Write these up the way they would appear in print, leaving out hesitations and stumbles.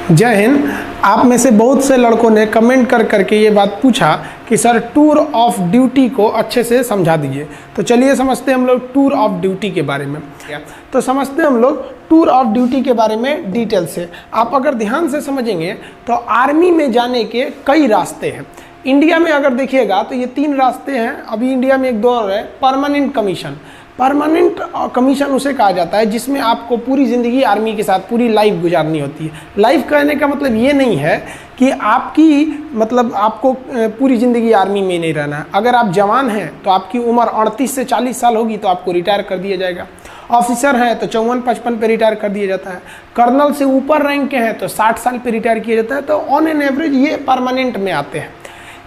जय हिंद। आप में से बहुत से लड़कों ने कमेंट कर करके ये बात पूछा कि सर टूर ऑफ ड्यूटी को अच्छे से समझा दीजिए। तो चलिए समझते हैं हम लोग टूर ऑफ ड्यूटी के बारे में। तो समझते हैं हम लोग टूर ऑफ ड्यूटी के बारे में डिटेल से। आप अगर ध्यान से समझेंगे तो आर्मी में जाने के कई रास्ते हैं। इंडिया में अगर देखिएगा तो ये 3 रास्ते हैं। अभी इंडिया में एक दौर है परमानेंट कमीशन। परमानेंट कमीशन उसे कहा जाता है जिसमें आपको पूरी ज़िंदगी आर्मी के साथ पूरी लाइफ गुजारनी होती है। लाइफ कहने का मतलब ये नहीं है कि आपको पूरी ज़िंदगी आर्मी में नहीं रहना है। अगर आप जवान हैं तो आपकी उम्र 38 से 40 साल होगी तो आपको रिटायर कर दिया जाएगा। ऑफिसर हैं तो 54-55 पे रिटायर कर दिया जाता है। कर्नल से ऊपर रैंक के हैं तो 60 साल पे रिटायर किया जाता है। तो ऑन एन एवरेज ये परमानेंट में आते हैं।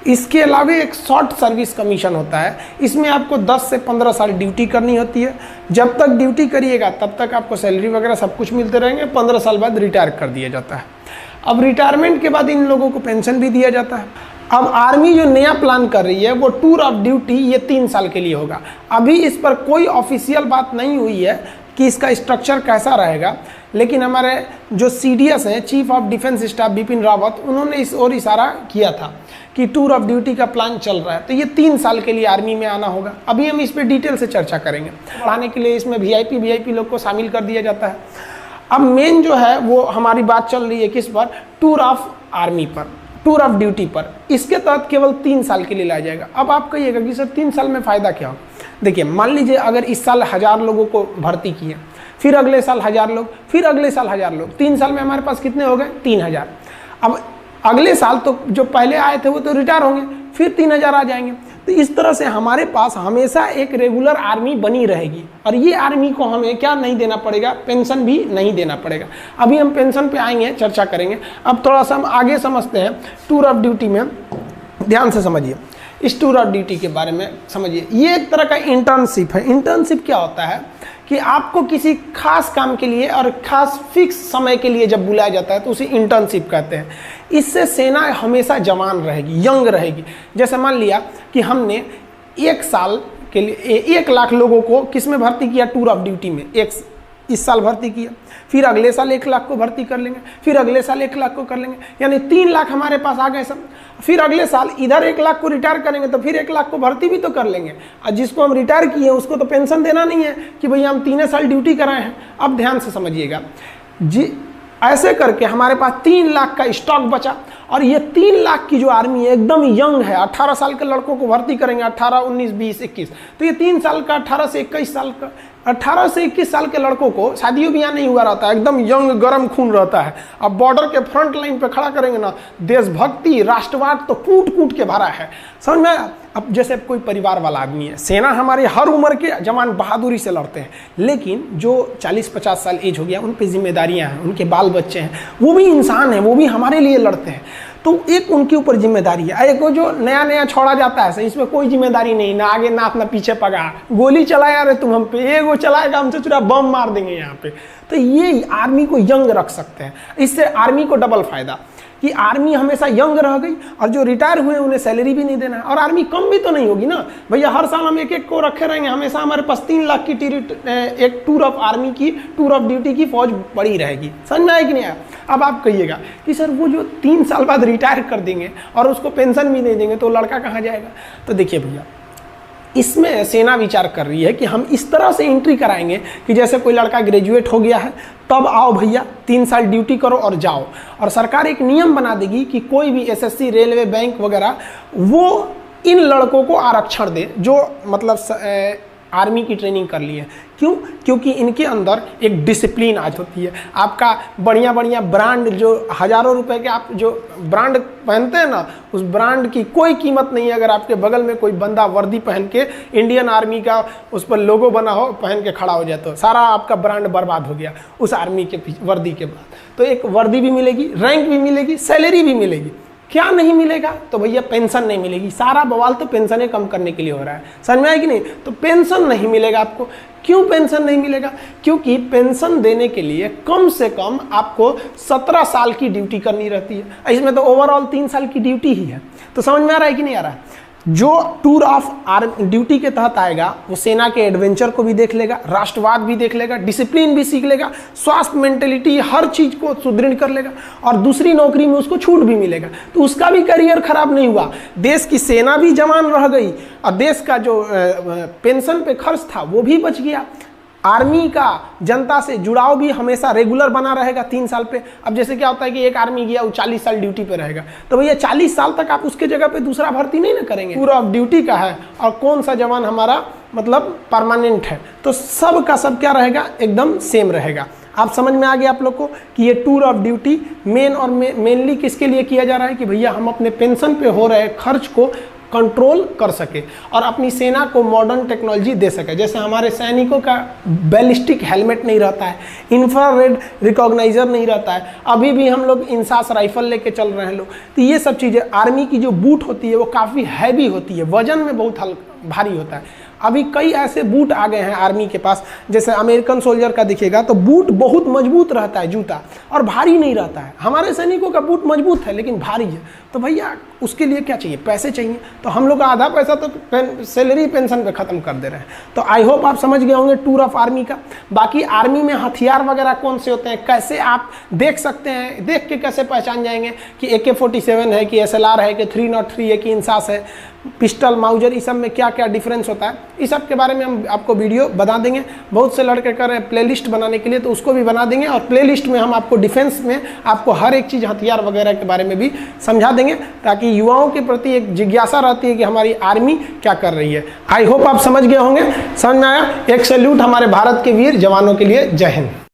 इसके अलावा एक शॉर्ट सर्विस कमीशन होता है। इसमें आपको 10 से 15 साल ड्यूटी करनी होती है। जब तक ड्यूटी करिएगा तब तक आपको सैलरी वगैरह सब कुछ मिलते रहेंगे। 15 साल बाद रिटायर कर दिया जाता है। अब रिटायरमेंट के बाद इन लोगों को पेंशन भी दिया जाता है। अब आर्मी जो नया प्लान कर रही है वो टूर ऑफ ड्यूटी ये 3 साल के लिए होगा। अभी इस पर कोई ऑफिशियल बात नहीं हुई है कि इसका स्ट्रक्चर कैसा रहेगा, लेकिन हमारे जो CDS हैं, chief of defence staff Bipin Rawat, उन्होंने इस ओर इशारा किया था कि टूर ऑफ ड्यूटी का प्लान चल रहा है। तो ये 3 साल के लिए आर्मी में आना होगा। अभी हम इस पर डिटेल से चर्चा करेंगे। पढ़ाने के लिए इसमें VIP लोग को शामिल कर दिया जाता है। अब मेन जो है वो हमारी बात चल रही है किस पर, टूर ऑफ आर्मी पर, टूर ऑफ ड्यूटी पर। इसके तहत केवल 3 साल के लिए लाया जाएगा। अब आप कहिएगा कि सर 3 साल में फ़ायदा क्या हो। देखिए, मान लीजिए अगर इस साल 1000 लोगों को भर्ती किए, फिर अगले साल 1000 लोग, फिर अगले साल 1000 लोग, 3 साल में हमारे पास कितने हो गए? 3000। अब अगले साल तो जो पहले आए थे वो तो रिटायर होंगे, फिर 3000 आ जाएंगे। तो इस तरह से हमारे पास हमेशा एक रेगुलर आर्मी बनी रहेगी। और ये आर्मी को हमें क्या नहीं देना पड़ेगा? पेंशन भी नहीं देना पड़ेगा। अभी हम पेंशन पे आएंगे, चर्चा करेंगे। अब थोड़ा सा हम आगे समझते हैं टूर ऑफ ड्यूटी में। ध्यान से समझिए, इस टूर ऑफ ड्यूटी के बारे में समझिए। ये एक तरह का इंटर्नशिप है। इंटर्नशिप क्या होता है कि आपको किसी खास काम के लिए और खास फिक्स समय के लिए जब बुलाया जाता है तो उसे इंटर्नशिप कहते हैं। इससे सेना हमेशा जवान रहेगी, यंग रहेगी। जैसे मान लिया कि हमने 1 साल के लिए 1 लाख लोगों को किस में भर्ती किया? टूर ऑफ ड्यूटी में। इस साल भर्ती किया, फिर अगले साल 1 लाख को भर्ती कर लेंगे, फिर अगले साल 1 लाख को कर लेंगे, यानी 3 लाख हमारे पास आ गए सब। फिर अगले साल इधर 1 लाख को रिटायर करेंगे तो फिर 1 लाख को भर्ती भी तो कर लेंगे। और जिसको हम रिटायर किए उसको तो पेंशन देना नहीं है कि भैया हम 3 साल ड्यूटी कराए हैं। अब ध्यान से समझिएगा जी, ऐसे करके हमारे पास 3 लाख का स्टॉक बचा। और ये 3 लाख की जो आर्मी है एकदम यंग है। 18 साल के लड़कों को भर्ती करेंगे, 18, 19, 20, 21। तो ये 3 साल का, 18 से 21 साल का, 18 से 21 साल के लड़कों को शादियों भी यहाँ नहीं हुआ रहता है, एकदम यंग गर्म खून रहता है। अब बॉर्डर के फ्रंट लाइन पे खड़ा करेंगे ना, देशभक्ति राष्ट्रवाद तो कूट कूट के भरा है, समझ में। अब जैसे कोई परिवार वाला आदमी है, सेना हमारे हर उम्र के जवान बहादुरी से लड़ते हैं, लेकिन जो 40-50 साल एज हो गया उन पे जिम्मेदारियां हैं, उनके बाल बच्चे हैं, वो भी इंसान हैं, वो भी हमारे लिए लड़ते हैं। तो एक उनके ऊपर जिम्मेदारी है। एक जो नया नया छोड़ा जाता है इसमें कोई जिम्मेदारी नहीं, ना आगे नाथ ना पीछे पगा, गोली चलाया रे तुम हम पे, ये वो चलाएगा हमसे चुरा बम मार देंगे यहाँ पे। तो ये आर्मी को यंग रख सकते हैं। इससे आर्मी को डबल फायदा कि आर्मी हमेशा यंग रह गई, और जो रिटायर हुए उन्हें सैलरी भी नहीं देना है, और आर्मी कम भी तो नहीं होगी ना भैया। हर साल हम 1-1 को रखे रहेंगे, हमेशा हमारे पास 3 लाख की एक टूर ऑफ आर्मी की, टूर ऑफ ड्यूटी की फौज पड़ी रहेगी। समझ में आया कि नहीं आया? अब आप कहिएगा कि सर वो जो 3 साल बाद रिटायर कर देंगे और उसको पेंशन भी नहीं देंगे तो लड़का कहाँ जाएगा? तो देखिए भैया, इसमें सेना विचार कर रही है कि हम इस तरह से एंट्री कराएंगे कि जैसे कोई लड़का ग्रेजुएट हो गया है, तब आओ भैया 3 साल ड्यूटी करो और जाओ। और सरकार एक नियम बना देगी कि कोई भी SSC, रेलवे, बैंक वगैरह वो इन लड़कों को आरक्षण दे जो आर्मी की ट्रेनिंग कर लिए। क्यों? क्योंकि इनके अंदर एक डिसिप्लिन आज होती है। आपका बढ़िया बढ़िया ब्रांड, जो हज़ारों रुपए के आप जो ब्रांड पहनते हैं ना, उस ब्रांड की कोई कीमत नहीं है अगर आपके बगल में कोई बंदा वर्दी पहन के इंडियन आर्मी का उस पर लोगो बना हो, पहन के खड़ा हो जाए तो सारा आपका ब्रांड बर्बाद हो गया उस आर्मी के वर्दी के बाद। तो एक वर्दी भी मिलेगी, रैंक भी मिलेगी, सैलरी भी मिलेगी। क्या नहीं मिलेगा? तो भैया पेंशन नहीं मिलेगी। सारा बवाल तो पेंशनें कम करने के लिए हो रहा है, समझ में आया कि नहीं? तो पेंशन नहीं मिलेगा आपको। क्यों पेंशन नहीं मिलेगा? क्योंकि पेंशन देने के लिए कम से कम आपको 17 साल की ड्यूटी करनी रहती है। इसमें तो ओवरऑल 3 साल की ड्यूटी ही है। तो समझ में आ रहा है कि नहीं आ रहा है? जो टूर ऑफ ड्यूटी के तहत आएगा वो सेना के एडवेंचर को भी देख लेगा, राष्ट्रवाद भी देख लेगा, डिसिप्लिन भी सीख लेगा, स्वास्थ्य, मेंटेलिटी, हर चीज को सुदृढ़ कर लेगा और दूसरी नौकरी में उसको छूट भी मिलेगा, तो उसका भी करियर खराब नहीं हुआ। देश की सेना भी जवान रह गई और देश का जो पेंशन पे खर्च था वो भी बच गया। आर्मी का जनता से जुड़ाव भी हमेशा रेगुलर बना रहेगा 3 साल पे। अब जैसे क्या होता है कि एक आर्मी गया वो 40 साल ड्यूटी पे रहेगा, तो भैया 40 साल तक आप उसके जगह पे दूसरा भर्ती नहीं ना करेंगे। टूर ऑफ ड्यूटी का है और कौन सा जवान हमारा मतलब परमानेंट है, तो सब का सब क्या रहेगा, एकदम सेम रहेगा। आप समझ में आ गया आप लोग को कि ये टूर ऑफ ड्यूटी मेनली किसके लिए किया जा रहा है कि भैया हम अपने पेंशन पे हो रहे खर्च को कंट्रोल कर सके और अपनी सेना को मॉडर्न टेक्नोलॉजी दे सके। जैसे हमारे सैनिकों का बैलिस्टिक हेलमेट नहीं रहता है, इंफ्रारेड रिकॉग्नाइजर नहीं रहता है, अभी भी हम लोग इंसास राइफल लेके चल रहे हैं लोग, तो ये सब चीज़ें। आर्मी की जो बूट होती है वो काफ़ी हैवी होती है, वजन में बहुत भारी होता है। अभी कई ऐसे बूट आ गए हैं आर्मी के पास, जैसे अमेरिकन सोल्जर का दिखेगा तो बूट बहुत मजबूत रहता है जूता और भारी नहीं रहता है। हमारे सैनिकों का बूट मजबूत है लेकिन भारी है, तो भैया उसके लिए क्या चाहिए, पैसे चाहिए। तो हम लोग का आधा पैसा तो सैलरी पेंशन पे ख़त्म कर दे रहे हैं। तो आई होप आप समझ गए होंगे टूर ऑफ आर्मी का। बाकी आर्मी में हथियार वगैरह कौन से होते हैं, कैसे आप देख सकते हैं, देख के कैसे पहचान जाएंगे कि AK-47 है कि SLR है कि 303 है कि इंसास है, पिस्टल, माउजर, इस सब में क्या क्या डिफरेंस होता है, इस सब के बारे में हम आपको वीडियो बता देंगे। बहुत से लड़के कर रहे हैं प्लेलिस्ट बनाने के लिए, तो उसको भी बना देंगे और प्लेलिस्ट में हम आपको डिफेंस में आपको हर एक चीज़ हथियार वगैरह के बारे में भी समझा देंगे, ताकि युवाओं के प्रति एक जिज्ञासा रहती है कि हमारी आर्मी क्या कर रही है। आई होप आप समझ गए होंगे। समझ में आया? एक सैल्यूट हमारे भारत के वीर जवानों के लिए। जय हिंद।